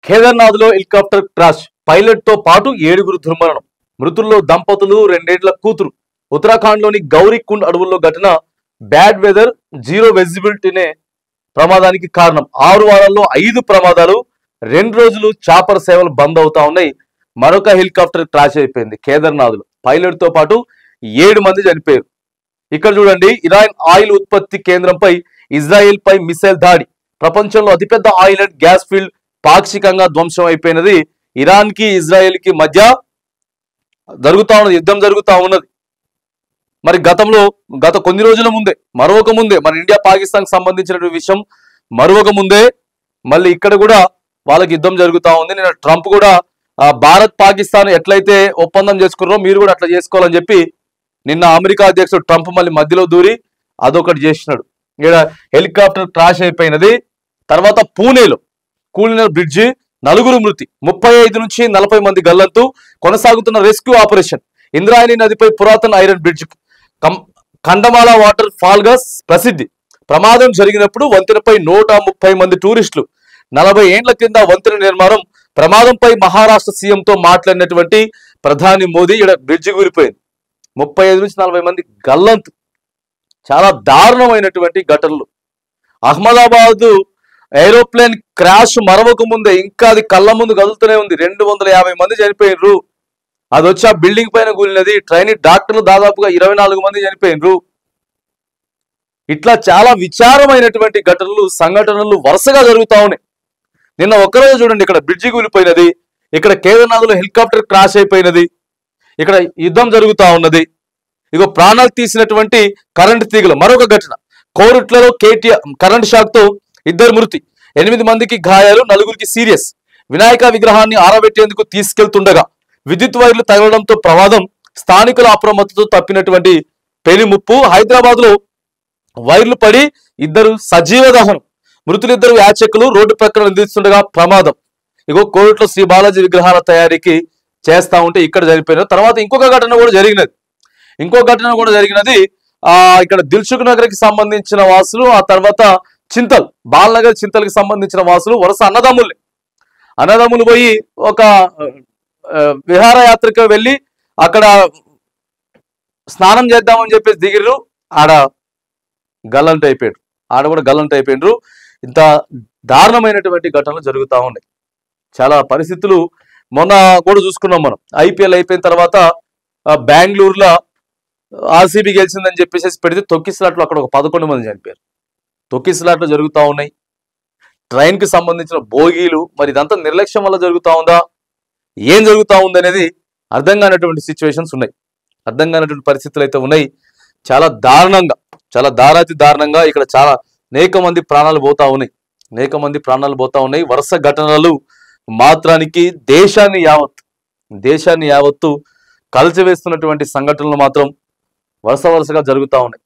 కేదార్నాథ్ లో helicopter crash, pilot తో పాటు 7గురు దుర్మరణం. మృతుల్లో దంపతులు, 2 ఏళ్ల కూతురు. ఉత్తరాఖండ్ లోని గౌరీకుండ్ అడవుల్లో ఘటన. బ్యాడ్ వెదర్, జీరో విజిబిలిటీనే ప్రమాదానికి కారణం. 6 వారాల్లో 5 ప్రమాదాలు. 2 రోజులు చాపర్ సేవలు బంద్ అవుతా ఉన్నాయి. మరొక హెలికాప్టర్ క్రాష్ అయిపోయింది కేదార్నాథ్ లో. పైలట్ తో పాటు 7 మంది చనిపోయారు. ఇక్కడ చూడండి, ఇరాన్ ఆయిల్ ఉత్పత్తి కేంద్రంపై ఇజ్రాయెల్ పై మిసైల్ దాడి. ప్రపంచంలో అతిపెద్ద ఆయిల్ అండ్ గ్యాస్ ఫీల్డ్ పాక్షికంగా ధ్వంసం అయిపోయినది. ఇరాన్ కి ఇజ్రాయెల్ కి మధ్య యుద్ధం జరుగుతా ఉన్నది. మరి గత కొన్ని రోజుల ముందే, మరొక ముందే మన ఇండియా పాకిస్తాన్ సంబంధించిన విషయం మరొక ముందే మళ్ళీ ఇక్కడ కూడా వాళ్ళకి యుద్ధం జరుగుతా ఉంది. నిన్న ట్రంప్ కూడా భారత్ పాకిస్తాన్ ఎట్లయితే ఒప్పందం చేసుకున్నారో మీరు కూడా అట్లా చేసుకోవాలని చెప్పి నిన్న అమెరికా అధ్యక్షుడు ట్రంప్ మళ్ళీ మధ్యలో దూరి అదొకటి చేసినాడు. ఇక్కడ హెలికాప్టర్ క్రాష్ అయిపోయినది. తర్వాత పూణేలో కూలిన బ్రిడ్జి, 4 మృతి, 35 నుంచి 40 మంది గల్లంతు. కొనసాగుతున్న రెస్క్యూ ఆపరేషన్. ఇంద్రాయణి నదిపై పురాతన ఐరన్ బ్రిడ్జ్ కండమాల వాటర్ ఫాల్ గా ప్రసిద్ధి. ప్రమాదం జరిగినప్పుడు వంతెనపై 130 మంది టూరిస్టులు. 40 ఏండ్ల కింద వంతెన నిర్మాణం. ప్రమాదంపై మహారాష్ట్ర సీఎంతో మాట్లాడినటువంటి ప్రధాని మోదీ. ఇక్కడ బ్రిడ్జి కూలిపోయింది. 35 నుంచి 40 మంది గల్లంతు. చాలా దారుణమైనటువంటి ఘటనలు. అహ్మదాబాద్ ఏరోప్లేన్ క్రాష్ మరవక ముందే ఇంకా అది కళ్ళ ముందు కదులుతూనే ఉంది. 250 మంది చనిపోయినరు. అది వచ్చి ఆ బిల్డింగ్ పైన కూలినది. ట్రైనింగ్ డాక్టర్లు దాదాపుగా 24 మంది చనిపోయినరు. ఇట్లా చాలా విచారమైనటువంటి సంఘటనలు వరుసగా జరుగుతా ఉన్నాయి. నిన్న ఒక్కరోజు చూడండి, ఇక్కడ బ్రిడ్జి కూలిపోయినది, ఇక్కడ కేదార్నాథ్లో హెలికాప్టర్ క్రాష్ అయిపోయినది, ఇక్కడ యుద్ధం జరుగుతా ఉన్నది. ఇగో ప్రాణాలు తీసినటువంటి కరెంట్ తీగలు. మరొక ఘటన కోరుట్లలో కరెంట్ షాక్ తో 2 మృతి, 8 మందికి గాయాలు, 4గురికి సీరియస్. వినాయక విగ్రహాన్ని ఆరబెట్టేందుకు తీసుకెళ్తుండగా విద్యుత్ వైర్లు తగలడంతో ప్రమాదం. స్థానికుల అప్రమత్తతో తప్పినటువంటి పెను ముప్పు. హైదరాబాద్ లో వైర్లు పడి 2 సజీవ దహనం. మృతులిద్దరు యాచకులు. రోడ్డు ప్రక్కన నిలుస్తుండగా ప్రమాదం. ఇగో కోరుట్లో శ్రీ బాలాజీ విగ్రహాల తయారీకి చేస్తా ఉంటే ఇక్కడ చనిపోయినారు. తర్వాత ఇంకొక ఘటన కూడా జరిగినది. ఇక్కడ దిల్సుఖ్ నగర్ కి సంబంధించిన వాసులు, ఆ తర్వాత బాలనగర్ చింతల్కి సంబంధించిన వాసులు వరుస అన్నదమ్ములు పోయి ఒక విహారయాత్రకు వెళ్ళి అక్కడ స్నానం చేద్దామని చెప్పేసి దిగిర్రు. ఆడ కూడా గల్లంట్ అయిపోయిండ్రు. ఇంత దారుణమైనటువంటి ఘటనలు జరుగుతూ ఉన్నాయి. చాలా పరిస్థితులు మొన్న కూడా చూసుకున్నాం మనం. ఐపీఎల్ అయిపోయిన తర్వాత బెంగళూరులో ఆర్సీబీ గెలిచిందని చెప్పేసి పెడితే తొక్కిసలాట్లు అక్కడ ఒక 11 మంది చనిపోయారు. తొక్కిసలాట్లు జరుగుతూ ఉన్నాయి. ట్రైన్ కి సంబంధించిన బోగీలు. మరి ఇదంతా నిర్లక్ష్యం వల్ల జరుగుతూ ఉందా, ఏం జరుగుతూ ఉంది అనేది అర్థం కానటువంటి సిచ్యువేషన్స్ ఉన్నాయి. అర్థం కానటువంటి పరిస్థితులు అయితే ఉన్నాయి. చాలా దారుణంగా ఇక్కడ అనేక మంది ప్రాణాలు పోతా ఉన్నాయి. వరుస ఘటనలు మాత్రానికి దేశాన్ని యావత్తు కలిసివేస్తున్నటువంటి సంఘటనలు మాత్రం వరుసగా జరుగుతూ ఉన్నాయి.